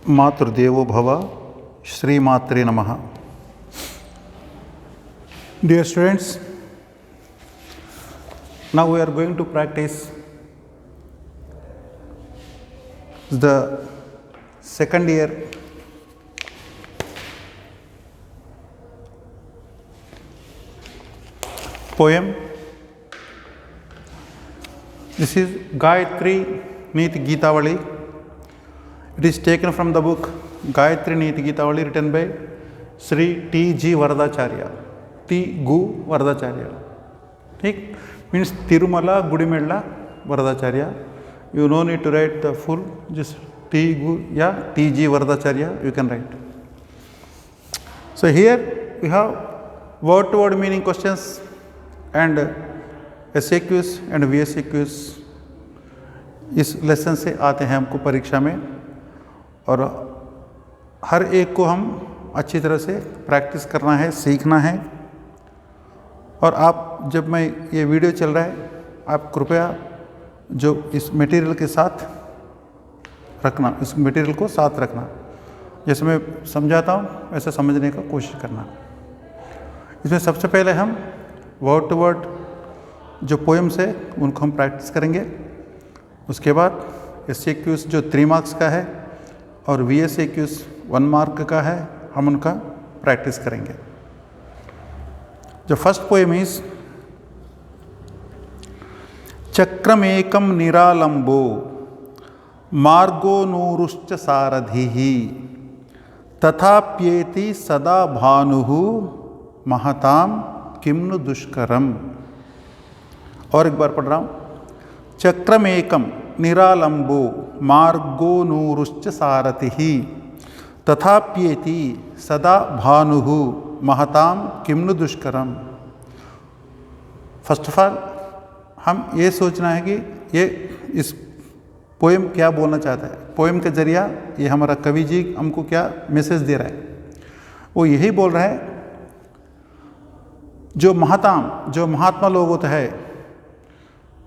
मातृदेवो भव, श्रीमात्रे नमः. Dear students, now we are going to practice the second year poem. This is Gayatri Niti Geetavali. It is taken from the book Gayatri Niti Geetavali, written by Sri T.G. Varadacharya. T. Gu Varadacharya. ठीक, means Tirumala Gudimella Varadacharya. You no need to write the full, just T. Gu, yeah, T.G. Varadacharya, you can write. So here we have word to word meaning questions and SAQs and VSAQs इस lesson से आते हैं हमको परीक्षा में, और हर एक को हम अच्छी तरह से प्रैक्टिस करना है, सीखना है. और आप, जब मैं ये वीडियो चल रहा है, आप कृपया जो इस मटेरियल के साथ रखना, इस मटेरियल को साथ रखना. जैसे मैं समझाता हूँ वैसे समझने का कोशिश करना. इसमें सबसे पहले हम वर्ड टू वर्ड जो पोएम्स है उनको हम प्रैक्टिस करेंगे. उसके बाद SAQs जो 3 मार्क्स का है और VSAQs 1 मार्क का है, हम उनका प्रैक्टिस करेंगे. जो फर्स्ट पोएम इज चक्रमेकम निरालंबो मार्गो नूरुश्च सारथिः तथाप्येति सदा भानुः महताम किम्नु दुष्करम. और एक बार पढ़ रहा हूँ. चक्रमेकम निरालंबो मार्गो नूरुश्च सारथिः तथाप्येति सदा भानुः महताम किम्नु दुष्करम. फर्स्ट ऑफ ऑल हम ये सोचना है कि ये इस पोएम क्या बोलना चाहता है. पोएम के जरिया ये हमारा कवि जी हमको क्या मैसेज दे रहा है. वो यही बोल रहा है, जो महात्मा लोग होते हैं,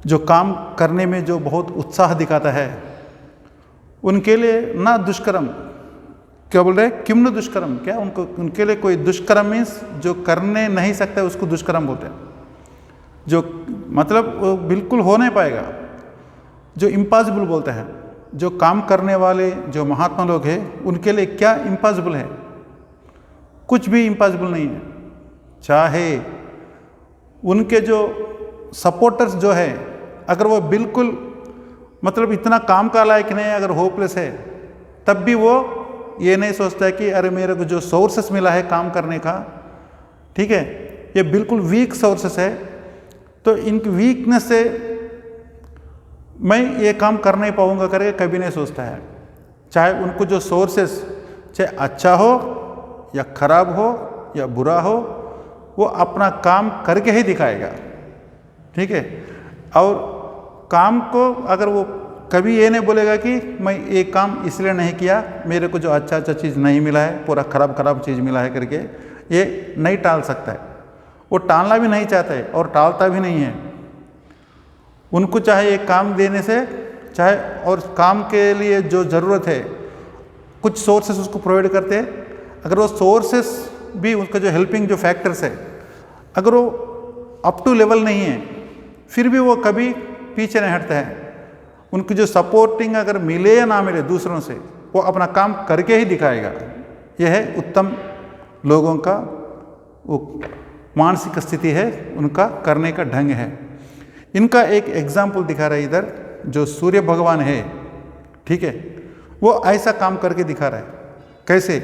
जो काम करने में जो बहुत उत्साह दिखाता है, उनके लिए ना दुष्कर्म. क्या बोल रहे हैं? किम्नु दुष्कर्म. क्या उनके लिए कोई दुष्कर्म मीन्स जो करने नहीं सकता उसको दुष्कर्म बोलते हैं. जो मतलब वो बिल्कुल हो नहीं पाएगा, जो इम्पॉसिबल बोलते हैं. जो काम करने वाले जो महात्मा लोग हैं उनके लिए क्या इम्पॉसिबल है? कुछ भी इम्पॉसिबल नहीं है. चाहे उनके जो सपोर्टर्स जो है, अगर वो बिल्कुल मतलब इतना काम का लायक नहीं है, अगर होपलेस है, तब भी वो ये नहीं सोचता है कि अरे मेरे को जो सोर्सेस मिला है काम करने का, ठीक है, ये बिल्कुल वीक सोर्सेस है, तो इनकी वीकनेस से मैं ये काम कर नहीं पाऊंगा करके कभी नहीं सोचता है. चाहे उनको जो सोर्सेस चाहे अच्छा हो या खराब हो या बुरा हो, वो अपना काम करके ही दिखाएगा. ठीक है. और काम को अगर वो कभी ये नहीं बोलेगा कि मैं ये काम इसलिए नहीं किया, मेरे को जो अच्छा चीज़ नहीं मिला है, पूरा खराब चीज़ मिला है करके ये नहीं टाल सकता है. वो टालना भी नहीं चाहता है और टालता भी नहीं है. उनको चाहे एक काम देने से, चाहे और काम के लिए जो ज़रूरत है कुछ सोर्सेस उसको प्रोवाइड करते हैं. अगर वो सोर्सेस भी उसका जो हेल्पिंग जो फैक्टर्स है, अगर वो अप टू लेवल नहीं है, फिर भी वो कभी पीछे नहीं हटता है. उनकी जो सपोर्टिंग अगर मिले या ना मिले दूसरों से, वो अपना काम करके ही दिखाएगा. यह है उत्तम लोगों का वो मानसिक स्थिति है, उनका करने का ढंग है. इनका एक एग्जाम्पल दिखा रहा है इधर, जो सूर्य भगवान है, ठीक है, वो ऐसा काम करके दिखा रहा है. कैसे?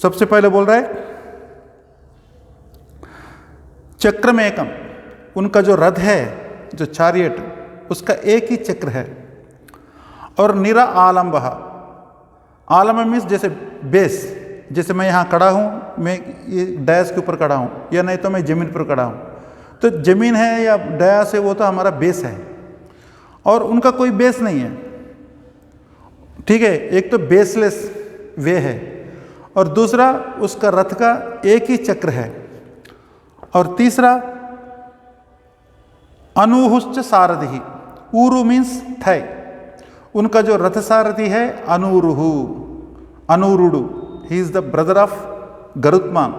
सबसे पहले बोल रहा है चक्र में एकम. उनका जो रथ है, जो चैरियट, उसका एक ही चक्र है. और निरा आलम्बः. आलम्ब मीन्स जैसे बेस. जैसे मैं यहाँ खड़ा हूँ, मैं ये डैश के ऊपर खड़ा हूँ, या नहीं तो मैं ज़मीन पर खड़ा हूँ, तो ज़मीन है या डैश है वो तो हमारा बेस है. और उनका कोई बेस नहीं है. ठीक है. एक तो बेसलेस वे है, और दूसरा उसका रथ का एक ही चक्र है, और तीसरा अनुहुश्च सारथिः. ऊरु मीन्स थाई. उनका जो रथ सारथी है Anuruhu, Anurudu, he is the brother of Garutman.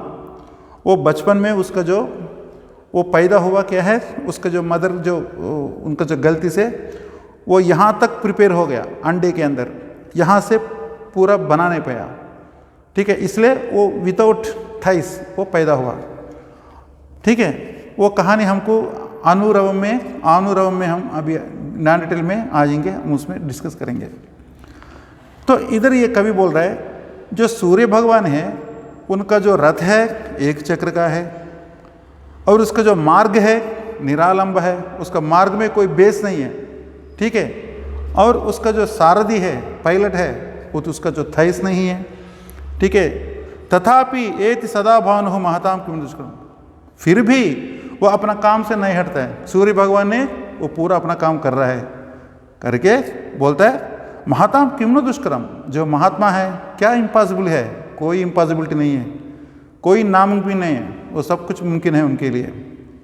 वो बचपन में उसका जो वो पैदा हुआ क्या है, उसका जो मदर जो उनका जो गलती से वो यहाँ तक प्रिपेयर हो गया अंडे के अंदर, यहाँ से पूरा बना नहीं पाया, ठीक है, इसलिए वो विदाउट थाइस वो पैदा हुआ, ठीक है। वो कहानी हमको अनुरवम में हम अभी नॉन डिटेल में आ जाएंगे, हम उसमें डिस्कस करेंगे। तो इधर ये कवि बोल रहा है जो सूर्य भगवान है उनका जो रथ है एक चक्र का है, और उसका जो मार्ग है निरालंब है, उसका मार्ग में कोई बेस नहीं है, ठीक है। और उसका जो सारथी है पायलट है वो तो उसका जो थाइस नहीं है, ठीक है। तथापि एति सदा भानु महताम किम दुष्कर्म, फिर भी वो अपना काम से नहीं हटता है। सूर्य भगवान ने वो पूरा अपना काम कर रहा है, करके बोलता है महाताम किम दुष्कर्म, जो महात्मा है क्या इम्पॉसिबल है, कोई इम्पॉसिबिलिटी नहीं है, कोई नामुमकिन नहीं है, वो सब कुछ मुमकिन है उनके लिए,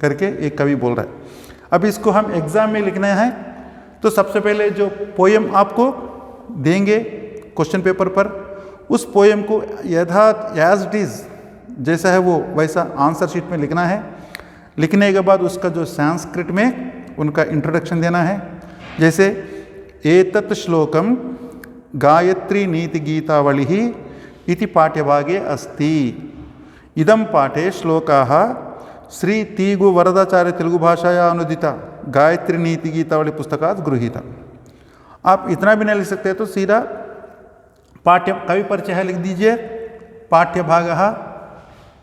करके एक कवि बोल रहा है। अब इसको हम एग्जाम में लिखना है, तो सबसे पहले जो पोएम आपको देंगे क्वेश्चन पेपर पर, उस पोएम को एज इट इज़ जैसा है वो वैसा आंसर शीट में लिखना है। लिखने के बाद उसका जो संस्कृत में उनका इंट्रोडक्शन देना है, जैसे एतत् श्लोकम गायत्री नीति गीतावली इति पाठ्यभागे अस्ति, इदं पाठे श्लोकाः श्री तीगु वरदाचार्य तेलुगु भाषाया अनुदिता गायत्री नीति गीतावली पुस्तकात् गृहीता। आप इतना भी नहीं लिख सकते तो सीधा पाठ्य कवि परिचय लिख दीजिए, पाठ्यभागः,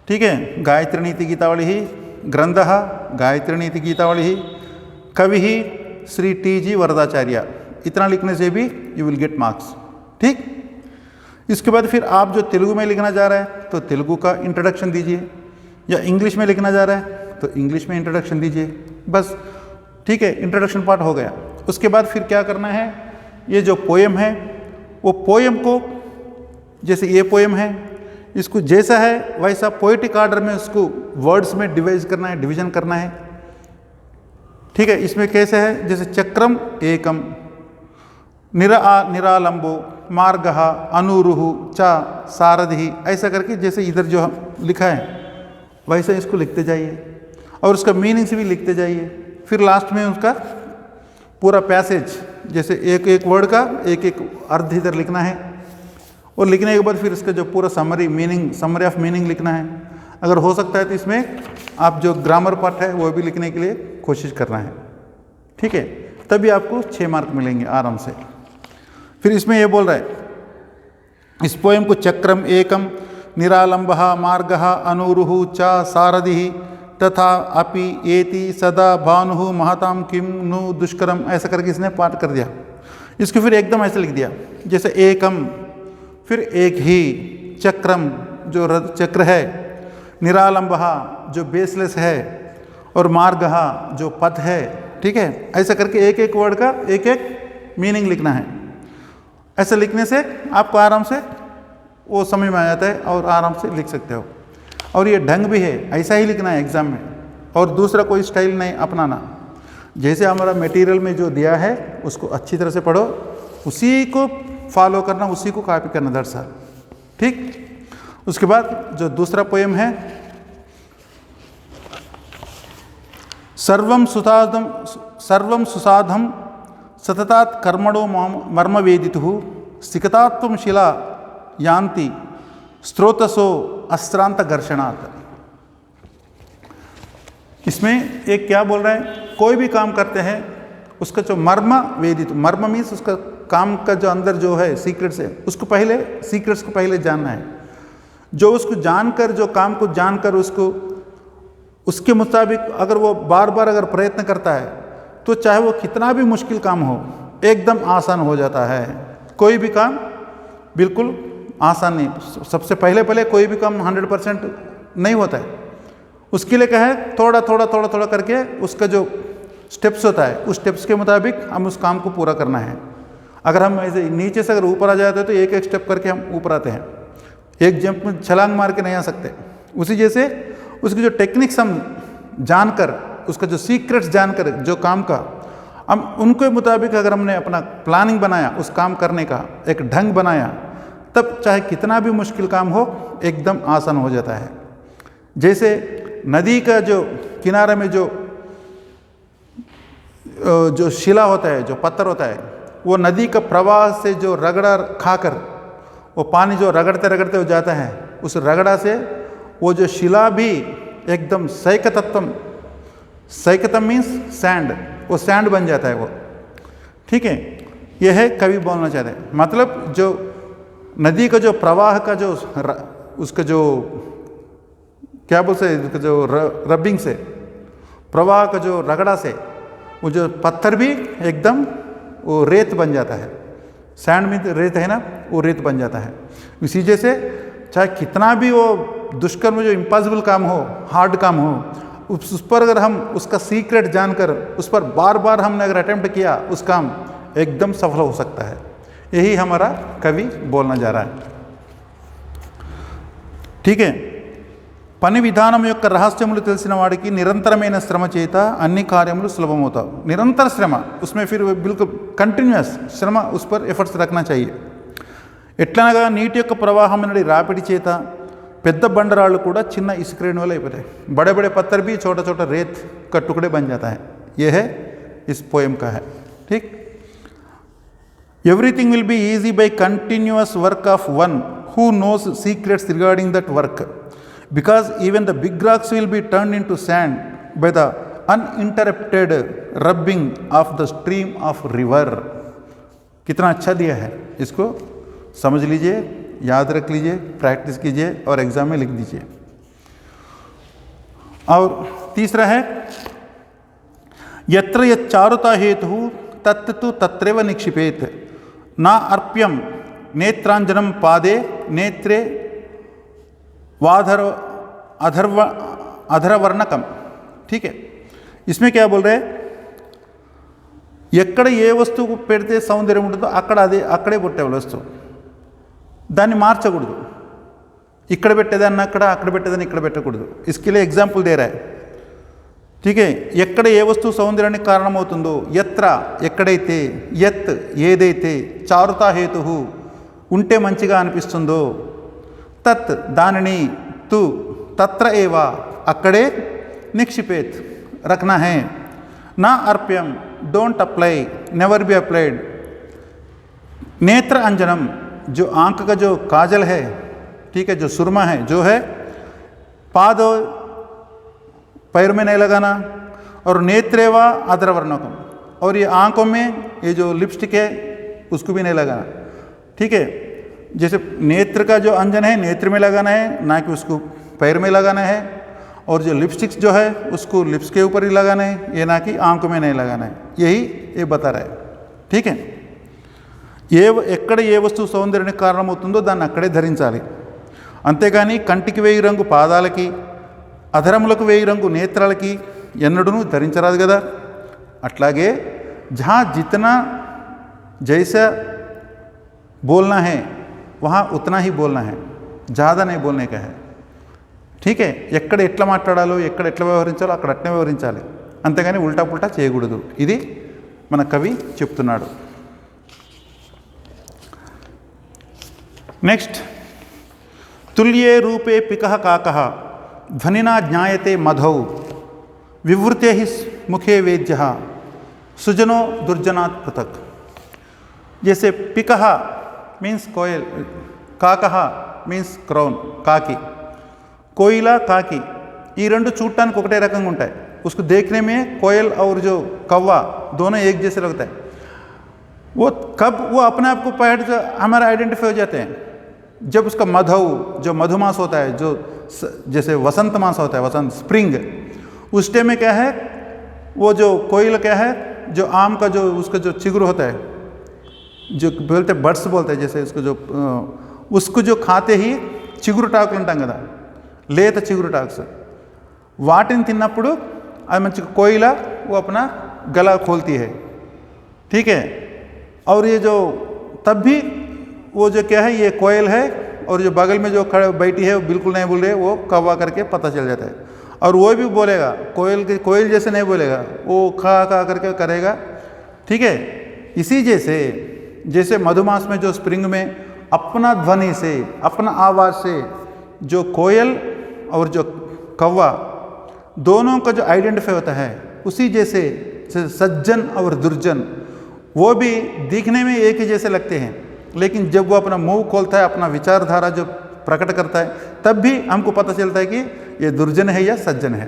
ठीक है, गायत्री नीति गीतावली ही ग्रंथः गायत्री नीति गीतावली ही कवि ही श्री टी.जी. वरदाचार्य, इतना लिखने से भी यू विल गेट मार्क्स, ठीक। इसके बाद फिर आप जो तेलुगु में लिखना जा रहा है तो तेलुगु का इंट्रोडक्शन दीजिए, या इंग्लिश में लिखना जा रहा है तो इंग्लिश में इंट्रोडक्शन दीजिए, बस, ठीक है। इंट्रोडक्शन पार्ट हो गया। उसके बाद फिर क्या करना है, ये जो पोएम है वो पोएम को, जैसे ये पोएम है इसको जैसा है वैसा पोएटिक ऑर्डर में उसको वर्ड्स में डिवीजन करना है, ठीक है। इसमें कैसे है, जैसे चक्रम एकम, निरालंबो, मार्गः, अनुरुहु, चा, सारथि, ऐसा करके जैसे इधर जो लिखा है वैसे इसको लिखते जाइए, और उसका मीनिंग्स भी लिखते जाइए। फिर लास्ट में उसका पूरा पैसेज, जैसे एक एक वर्ड का एक एक अर्थ इधर लिखना है, और लिखने के बाद फिर इसका जो पूरा समरी ऑफ मीनिंग लिखना है। अगर हो सकता है तो इसमें आप जो ग्रामर पार्ट है वो भी लिखने के लिए कोशिश करना है, ठीक है, तभी आपको 6 मार्क मिलेंगे आराम से। फिर इसमें ये बोल रहा है इस पोएम को चक्रम एकम, निरालंबः, मार्गः, अनुरुहु, च, सारथिः, तथा अपि एति सदा भानुः महताम किम नु दुष्करम, ऐसा करके इसने पाठ कर दिया। इसको फिर एकदम ऐसे लिख दिया, जैसे एकम, फिर एक ही, चक्रम जो चक्र है, निरालंबः जो बेसलेस है, और मार्गः जो पथ है, ठीक है। ऐसा करके एक एक वर्ड का एक एक मीनिंग लिखना है। ऐसा लिखने से आपको आराम से वो समझ में आ जाता है और आराम से लिख सकते हो। और ये ढंग भी है, ऐसा ही लिखना है एग्ज़ाम में, और दूसरा कोई स्टाइल नहीं अपनाना। जैसे हमारा मटेरियल में जो दिया है उसको अच्छी तरह से पढ़ो, उसी को फॉलो करना, उसी को कॉपी करना दरअसल, ठीक। उसके बाद जो दूसरा पोएम है, सर्वं सुसाधम सततात् कर्मणो मर्मवेदितुः सिकतात्वं शिला यान्ति स्रोतसो अश्रांत घर्षणात्। इसमें एक क्या बोल रहा है, कोई भी काम करते हैं उसका जो मर्म वेदित, मर्म मीन्स उसका काम का जो अंदर जो है सीक्रेट्स है, उसको पहले सीक्रेट्स को पहले जानना है। जो उसको जानकर, जो काम को जानकर उसको उसके मुताबिक अगर वो बार बार अगर प्रयत्न करता है तो चाहे वो कितना भी मुश्किल काम हो एकदम आसान हो जाता है। कोई भी काम बिल्कुल आसान नहीं, सबसे पहले कोई भी काम 100% नहीं होता है। उसके लिए क्या है, थोड़ा थोड़ा करके उसका जो स्टेप्स होता है उस स्टेप्स के मुताबिक हम उस काम को पूरा करना है। अगर हम ऐसे नीचे से अगर ऊपर आ जाते हैं तो एक एक स्टेप करके हम ऊपर आते हैं, एक जंप में छलांग मार के नहीं आ सकते। उसी जैसे उसकी जो टेक्निक्स हम जानकर, उसका जो सीक्रेट्स जानकर जो काम का, हम उनके मुताबिक अगर हमने अपना प्लानिंग बनाया, उस काम करने का एक ढंग बनाया, तब चाहे कितना भी मुश्किल काम हो एकदम आसान हो जाता है। जैसे नदी का जो किनारे में जो शिला होता है, जो पत्थर होता है, वो नदी का प्रवाह से जो रगड़ा खाकर वो पानी जो रगड़ते रगड़ते हो जाता है, उस रगड़ा से वो जो शिला भी एकदम सैकतम मीन्स सैंड, वो सैंड बन जाता है वो। ठीक है, यह है कवि बोलना चाहते हैं। मतलब जो नदी का जो प्रवाह का जो उसका जो क्या बोलते हैं, जो रबिंग से प्रवाह का जो रगड़ा से वो जो पत्थर भी एकदम वो रेत बन जाता है। सैंड में रेत है ना, वो रेत बन जाता है। इसी जैसे चाहे कितना भी वो दुष्कर्म जो इम्पॉसिबल काम हो, हार्ड काम हो, उस पर अगर हम उसका सीक्रेट जानकर उस पर बार बार हमने अगर अटेम्प्ट किया, उस काम एकदम सफल हो सकता है। यही हमारा कवि बोलना जा रहा है। ठीक है, పని విధానం యొక్క రహస్యములు తెలిసిన వాడికి నిరంతరమైన శ్రమ చేత అన్ని కార్యములు సులభమవుతావు। निरंतर श्रम, उसमें फिर बिल्कुल कंटिन्यूअस श्रम, उस पर एफर्ट्स रखना चाहिए। ఎట్లనగా నీటి యొక్క ప్రవాహం నుండి రాపిడి చేత పెద్ద బండరాళ్ళు కూడా చిన్న ఇసుక రేణువులు వల్ల అయిపోతాయి। बड़े बड़े पत्थर भी छोटा छोटा रेत का टुकड़े बन जाता है। यह है इस पोएम का है। ठीक, everything will be easy by continuous work of one who knows secrets regarding that work, because even the big rocks will be turned into sand by the uninterrupted rubbing of the stream of river। कितना अच्छा दिया है, इसको समझ लीजिए, याद रख लीजिए, प्रैक्टिस कीजिए और एग्जाम में लिख दीजिए। और तीसरा है यत्र यच्चारुता हेतु तत्तु तत्रैव निक्षिपेत न अर्प्यम नेत्रांजनम पादे नेत्रे అధరవర్ణకం। ठीक है, इसमें क्या बोल रहे हैं, ఎక్కడ ఏ వస్తువు పెడితే సౌందర్యం ఉంటుందో అక్కడే పెట్టేవాళ్ళు వస్తువు, దాన్ని మార్చకూడదు। ఇక్కడ పెట్టేదాన్ని అక్కడ పెట్టేదాన్ని ఇక్కడ పెట్టకూడదు। इसके लिए एग्जाम्पल दे रहा है। ठीक है, ఎక్కడ ఏ వస్తువు సౌందర్యానికి కారణమవుతుందో, ఎత్ర ఎక్కడైతే, యత్ ఏదైతే, చారుతా హేతు ఉంటే మంచిగా అనిపిస్తుందో, तत् दाननी, तु तत्र एवा अकड़े निक्षिपेत रखना है। ना अर्प्यम, don't apply, never be applied. नेत्र अंजनम, जो आंख का जो काजल है, ठीक है, जो सुरमा है, जो है पाद पैर में नहीं लगाना। और नेत्रेवा अधरवर्णकम, और ये आंखों में ये जो लिपस्टिक है उसको भी नहीं लगाना। ठीक है, जैसे नेत्र का जो अंजन है नेत्र में लगाना है, ना कि उसको पैर में लगाना है। और जो लिपस्टिक्स जो है उसको लिप्स के ऊपर ही लगाना है, ये ना कि आंखों में नहीं लगाना है। यही ये बता रहा है। ठीक है, ఎక్కడ ఏ వస్తువు సౌందర్యానికి కారణమవుతుందో దాన్ని అక్కడే ధరించాలి। అంతేగాని కంటికి వేయి రంగు పాదాలకి, అధరములకు వేయి రంగు నేత్రాలకి ఎన్నడూనూ ధరించరాదు కదా। అట్లాగే జహా జిतना जैसा बोलना है वहाँ उतना ही बोलना है, ज़्यादा नहीं बोलने का है। ठीक है, ఎక్కడ ఎట్లా మాట్లాడాలో, ఎక్కడ ఎట్లా వ్యవహరించాలో అక్కడ అట్నే వ్యవహరించాలి, అంతేగాని ఉల్టా పుల్టా చేయకూడదు। ఇది మన కవి చెప్తున్నాడు। నెక్స్ట్, తుల్యే రూపే పికః కాకః ధ్వనినా జ్ఞాయతే మధౌ వివృతే ముఖే వేద్యః సుజనో దుర్జనాత్ పృథక్। जैसे पिकः मीन्स कोयल, కాకః మీన్స్ క్రౌన్, కాకి, कोयला काकी, ये రెండు చూడటానికి ఒకటే రకంగా ఉంటాయి। उसको देखने में कोयल और जो कौवा दोनों एक जैसे लगता है। वो कब वो अपने आप को पैड हमारा आइडेंटिफाई हो जाते हैं, जब उसका मधु जो मधुमास होता है, जो जैसे वसंत मास होता है, वसंत स्प्रिंग, उस टाइम में क्या है, वो जो कोयल क्या है, जो आम का जो उसका जो चिగురు होता है, जो बोलते बर्ड्स बोलते हैं, जैसे उसको जो खाते ही చిగురు టాకులు ఉంటాం కదా, లేత చిగురు టాక్స్, వాటిని తిన్నప్పుడు అది మంచిగా कोयला वो अपना गला खोलती है। ठीक है, और ये जो तब भी वो जो क्या है, ये कोयल है, और जो बगल में जो खड़े बैठी है वो बिल्कुल नहीं बोल रहे, वो कौवा करके पता चल जाता है। और वो भी बोलेगा, कोयल जैसे नहीं बोलेगा, वो खा करके करेगा। ठीक है, इसी जैसे मधुमास में जो स्प्रिंग में अपना ध्वनि से, अपना आवाज़ से जो कोयल और जो कौवा दोनों का जो आइडेंटिफाई होता है, उसी जैसे सज्जन और दुर्जन वो भी दिखने में एक ही जैसे लगते हैं, लेकिन जब वो अपना मुंह खोलता है, अपना विचारधारा जो प्रकट करता है, तब भी हमको पता चलता है कि ये दुर्जन है या सज्जन है।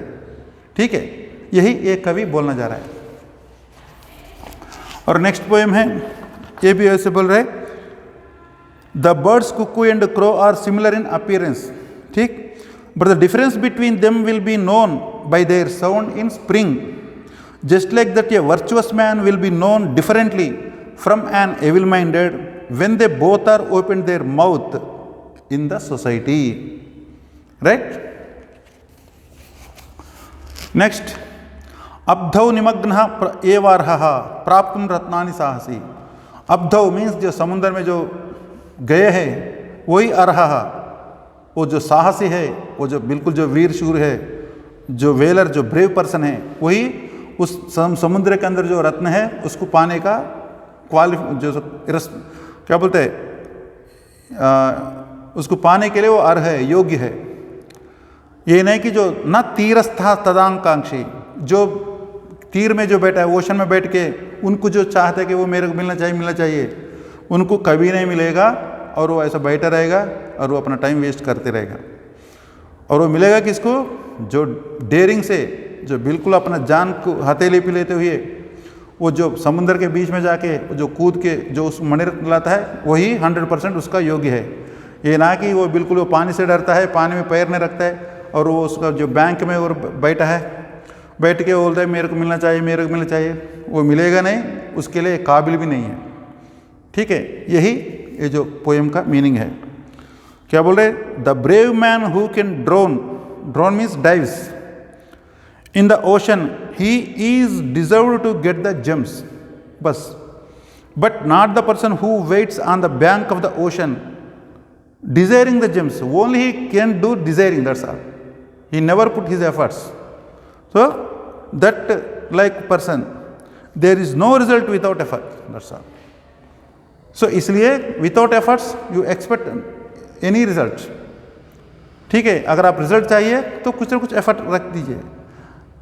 ठीक है, यही एक कवि बोलना जा रहा है। और नेक्स्ट पोएम है, ये भी ऐसे बोल रहे, the birds cuckoo and crow are similar in appearance, ठीक, but the difference between them will be known by their sound in spring, just like that a virtuous man will be known differently from an evil-minded when they both are opened their mouth in the society. Right? Next, abdhau nimagna evarha praptum ratnani sahasi. abdhau means जो समुद्र में जो गए हैं वही अरहा, वो जो साहसी है, वो जो बिल्कुल जो वीर शूर है, जो वेलर, जो ब्रेव पर्सन है, वही उस समुद्र के अंदर जो रत्न है उसको पाने का क्या बोलते हैं, उसको पाने के लिए वो अर्ह है, योग्य है। ये नहीं कि जो न तीरस्था तदांकांक्षी, जो तीर में जो बैठा है, ओशन में बैठ के उनको जो चाहते हैं कि वो मेरे को मिलना चाहिए, उनको कभी नहीं मिलेगा, और वो ऐसा बैठा रहेगा और वो अपना टाइम वेस्ट करते रहेगा। और वो मिलेगा किसको, जो डेयरिंग से, जो बिल्कुल अपना जान को हथेली पे लेते हुए वो जो समुद्र के बीच में जाके जो कूद के जो उस मणि लाता है, वही 100% उसका योग्य है। ये ना कि वो बिल्कुल वो पानी से डरता है, पानी में पैर नहीं रखता है, और वो उसका जो बैंक में और बैठा है, बैठ के बोलता है मेरे को मिलना चाहिए, मेरे को मिलना चाहिए, वो मिलेगा नहीं, उसके लिए काबिल भी नहीं है। ठीक है, यही ये जो पोएम का मीनिंग है। क्या बोल रहे, the brave man who can drone means dives in the ocean, he is deserved to get the gems, but not the person who waits on the bank of the ocean desiring the gems. Only he can do desiring, that's all. He never put his efforts. So that like person, there is no result without effort, that's all. So इसलिए without efforts you expect any result. ठीक है, अगर आप result चाहिए तो कुछ ना कुछ एफर्ट रख दीजिए।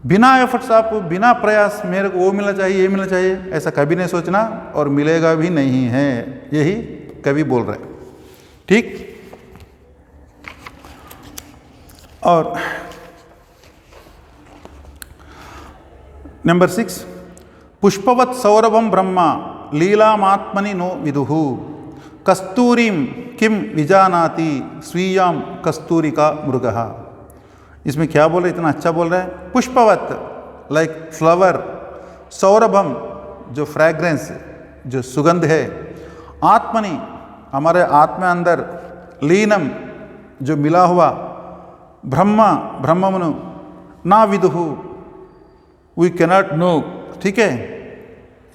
बिना एफर्ट्स, आप बिना प्रयास मेरे को वो मिलना चाहिए, ये मिलना चाहिए, ऐसा कभी नहीं सोचना, और मिलेगा भी नहीं है, यही कवि बोल रहे हैं। ठीक, और नंबर 6, पुष्पवत् सौरभम ब्रह्मा लीलामात्मनि नो विदुः कस्तूरीम किम विजानाति स्वीयाम कस्तूरिका मृगः। इसमें क्या बोल रहे, इतना अच्छा बोल रहा है, पुष्पवत लाइक फ्लावर, सौरभम जो फ्रैग्रेंस, जो सुगंध है, आत्मनि हमारे आत्मा अंदर, लीनम जो मिला हुआ, ब्रह्मा ब्रह्ममनु ना विदुः वी कैनॉट नो। ठीक है,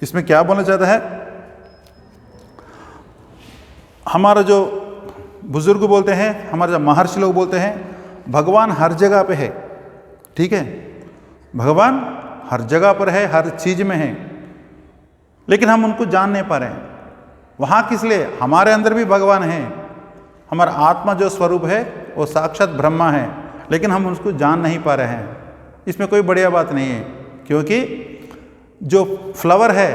इसमें क्या बोलना चाहता है, हमारा जो बुजुर्ग बोलते हैं, हमारे जो महर्षि लोग बोलते हैं, भगवान हर जगह पे है। ठीक है, भगवान हर जगह पर है, हर चीज में है, लेकिन हम उनको जान नहीं पा रहे हैं। वहाँ किस लिए, हमारे अंदर भी भगवान है, हमारा आत्मा जो स्वरूप है वो साक्षात ब्रह्मा है, लेकिन हम उसको जान नहीं पा रहे हैं। इसमें कोई बढ़िया बात नहीं है, क्योंकि जो फ्लावर है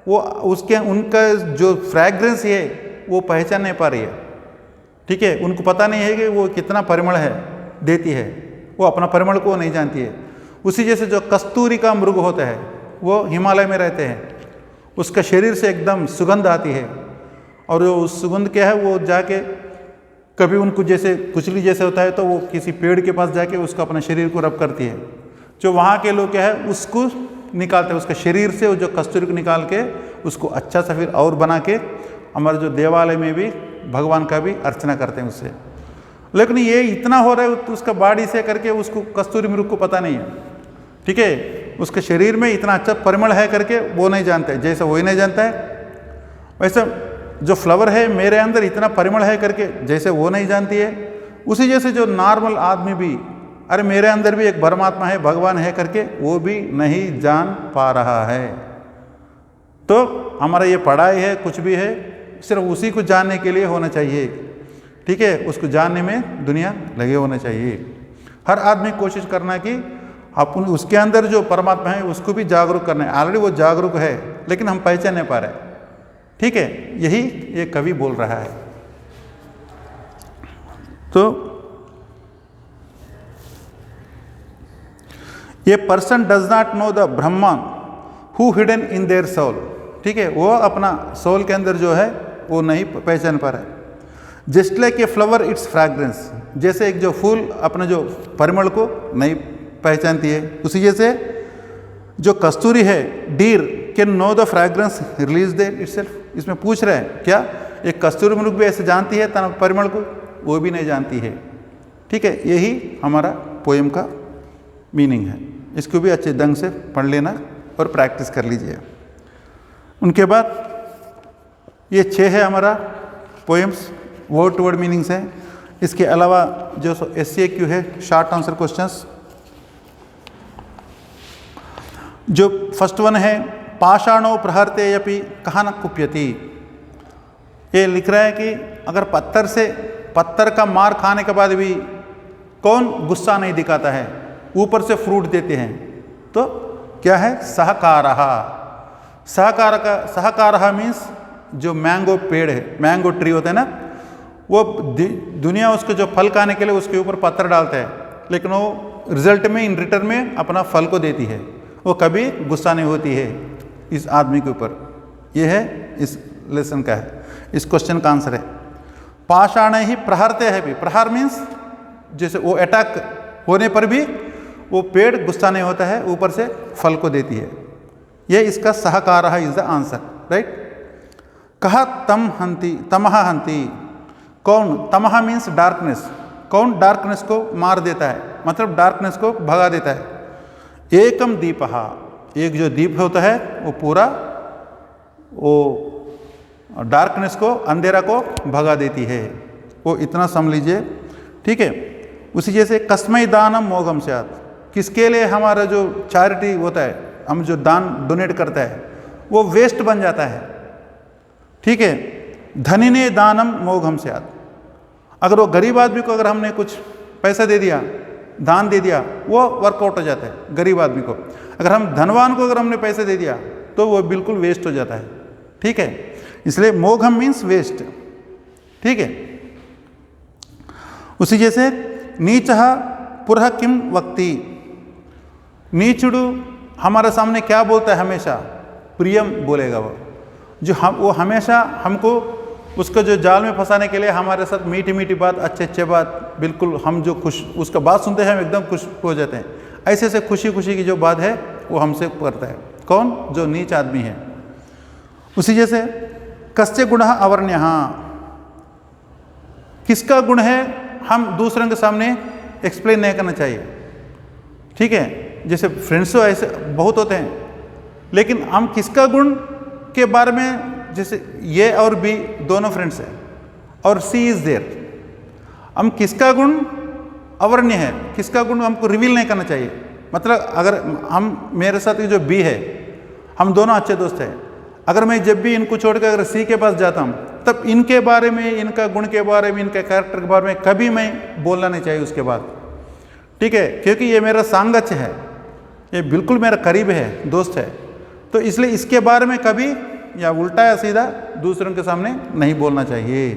वो उसके उनका जो फ्रैग्रेंस है वो पहचान नहीं पा रही है। ठीक है, उनको पता नहीं है कि वो कितना परिमल है देती है, वो अपना परिमल को नहीं जानती है। उसी जैसे जो कस्तूरी का मृग होता है, वो हिमालय में रहते हैं, उसका शरीर से एकदम सुगंध आती है, और जो उस सुगंध क्या है वो जाके कभी उनको जैसे कुचली जैसे होता है तो वो किसी पेड़ के पास जाके उसका अपना शरीर को रब करती है। जो वहाँ के लोग क्या है उसको निकालते हैं, उसका शरीर से वो जो कस्तूरी को निकाल के उसको अच्छा सा फिर और बना के हमारे जो देवालय में भी भगवान का भी अर्चना करते हैं उससे। लेकिन ये इतना हो रहा है तो उसका बाड़ी से करके उसको कस्तूरी मृग को पता नहीं है। ठीक है, उसके शरीर में इतना अच्छा परिमल है करके वो नहीं जानता है, जैसे वही नहीं जानता है वैसे जो फ्लावर है मेरे अंदर इतना परिमल है करके जैसे वो नहीं जानती है, उसी जैसे जो नॉर्मल आदमी भी अरे मेरे अंदर भी एक परमात्मा है, भगवान है करके वो भी नहीं जान पा रहा है। तो हमारा ये पढ़ाई है कुछ भी है, सिर्फ उसी को जानने के लिए होना चाहिए, ठीक है, उसको जानने में दुनिया लगे होना चाहिए। हर आदमी कोशिश करना कि अपन उसके अंदर जो परमात्मा है उसको भी जागरूक करना है। ऑलरेडी वो जागरूक है लेकिन हम पहचान नहीं पा रहे, ठीक है, यही ये कवि बोल रहा है। तो ये person does not know the Brahman who hidden in their soul, ठीक है, वो अपना सोल के अंदर जो है वो नहीं पहचान पा रहा है। Just like a flower it's fragrance, जैसे एक जो फूल अपने जो परिमल को नहीं पहचानती है, उसी जैसे जो कस्तूरी है, deer can know the fragrance release there itself. इसमें पूछ रहे हैं क्या एक कस्तूरी मृग भी ऐसे जानती है तना परिमल को? वो भी नहीं जानती है, ठीक है। यही हमारा पोएम का मीनिंग है। इसको भी अच्छे ढंग से पढ़ लेना और प्रैक्टिस कर लीजिए। उनके बाद ये 6 है हमारा poems, word to word meanings है। इसके अलावा जो SCQ है, शॉर्ट आंसर क्वेश्चंस। जो फर्स्ट वन है पाषाणो प्रहरते यपि कहा न कुप्यति, ये लिख रहा है कि अगर पत्थर का मार खाने के बाद भी कौन गुस्सा नहीं दिखाता है, ऊपर से फ्रूट देते हैं, तो क्या है? सहकारः। सहकारः मीन्स जो मैंगो पेड़ है, मैंगो ट्री होता है ना, वो दुनिया उसको जो फल खाने के लिए उसके ऊपर पत्थर डालता है, लेकिन वो रिजल्ट में इन रिटर्न में अपना फल को देती है। वो कभी गुस्सा नहीं होती है इस आदमी के ऊपर। ये है इस लेसन का है, इस क्वेश्चन का आंसर है। पाषाण ही प्रहरते है भी, प्रहार मीन्स जैसे वो अटैक होने पर भी वो पेड़ गुस्सा नहीं होता है, ऊपर से फल को देती है। ये इसका सहकारः इज द आंसर, राइट। कहा तमः हंति, कौन? तमः मीन्स डार्कनेस, कौन डार्कनेस को मार देता है, मतलब डार्कनेस को भगा देता है। एकम दीपः, एक जो दीप होता है वो पूरा वो डार्कनेस को, अंधेरा को भगा देती है। वो इतना समझ लीजिए, ठीक है। उसी जैसे कस्मै दानम मोघम स्यात्, किसके लिए हमारा जो चैरिटी होता है, हम जो दान डोनेट करता है वो वेस्ट बन जाता है, ठीक है। धनिने दानम मोघम स्यात्, अगर वो गरीब आदमी को अगर हमने कुछ पैसा दे दिया, दान दे दिया, वो वर्कआउट हो जाता है गरीब आदमी को। अगर हम धनवान को अगर हमने पैसे दे दिया तो वो बिल्कुल वेस्ट हो जाता है, ठीक है। इसलिए मोघम मीन्स वेस्ट, ठीक है। उसी जैसे नीचः पुरः किम वक्ति, नीचुडू हमारे सामने क्या बोलता है? हमेशा प्रियम बोलेगा वो हमेशा हमको उसको जो जाल में फंसाने के लिए हमारे साथ मीठी मीठी बात, अच्छे बात, बिल्कुल हम जो खुश उसका बात सुनते हैं हम एकदम खुश हो जाते हैं। ऐसे खुशी की जो बात है वो हमसे करता है, कौन? जो नीच आदमी है। उसी जैसे कस्य गुणः अवर्ण्यः, किसका गुण है हम दूसरों के सामने एक्सप्लेन नहीं करना चाहिए, ठीक है। जैसे फ्रेंड्स तो ऐसे बहुत होते हैं, लेकिन हम किसका गुण के बारे में, जैसे ये और बी दोनों फ्रेंड्स हैं और सी इज देयर, हम किसका गुण अवर्ण्य है, किसका गुण हमको रिवील नहीं करना चाहिए। मतलब अगर हम, मेरे साथ जो बी है, हम दोनों अच्छे दोस्त हैं, अगर मैं जब भी इनको छोड़कर अगर सी के पास जाता हूँ तब इनके बारे में, इनका गुण के बारे में, इनके कैरेक्टर के बारे में कभी मैं बोलना नहीं चाहिए उसके बाद, ठीक है, क्योंकि ये मेरा सांगत्य है, ये बिल्कुल मेरा करीब है, दोस्त है। तो इसलिए इसके बारे में कभी या उल्टा या सीधा दूसरों के सामने नहीं बोलना चाहिए,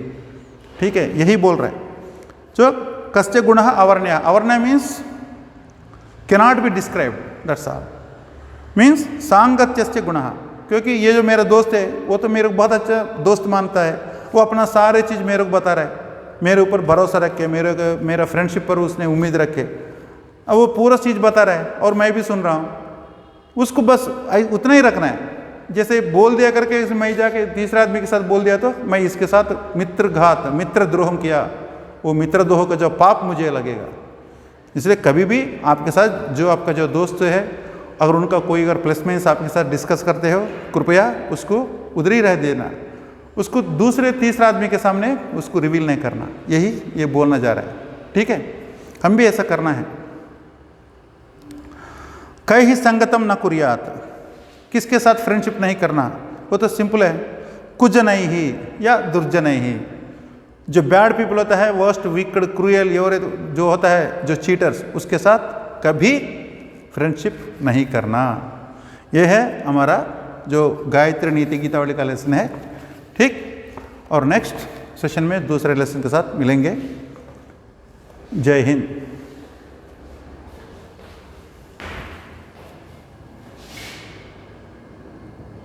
ठीक है। यही बोल रहे हैं। जो कस्य गुणः अवर्ण्यः, अवर्ण्य means cannot be described, that's all, means सांगत्यस्य गुणः। क्योंकि ये जो मेरा दोस्त है वो तो मेरे को बहुत अच्छा दोस्त मानता है, वो अपना सारे चीज़ मेरे को बता रहा है, मेरे ऊपर भरोसा रख के, मेरा फ्रेंडशिप पर उसने उम्मीद रख के अब वो पूरा चीज़ बता रहा है और मैं भी सुन रहा हूँ। उसको बस उतना ही रखना है। जैसे बोल दिया करके मैं जाके तीसरा आदमी के साथ बोल दिया तो मैं इसके साथ मित्रद्रोह किया, वो मित्रद्रोह का जो पाप मुझे लगेगा। इसलिए कभी भी आपके साथ जो आपका जो दोस्त है, अगर उनका कोई अगर प्लेसमेंट्स आपके साथ डिस्कस करते हो, कृपया उसको उधर ही रह देना, उसको दूसरे तीसरा आदमी के सामने उसको रिवील नहीं करना। यही ये बोलना जा रहा है, ठीक है। हम भी ऐसा करना है। कई ही संगतम न कुर्यात, किसके साथ फ्रेंडशिप नहीं करना, वो तो सिंपल है। कुजनैः या दुर्जनैः। जो बैड पीपल होता है, वर्स्ट, विकड, क्रूएल, ये जो होता है, जो चीटर्स, उसके साथ कभी फ्रेंडशिप नहीं करना। यह है हमारा जो गायत्री नीति गीतावली का लेसन है। ठीक, और नेक्स्ट सेशन में दूसरे लेसन के साथ मिलेंगे। जय हिंद।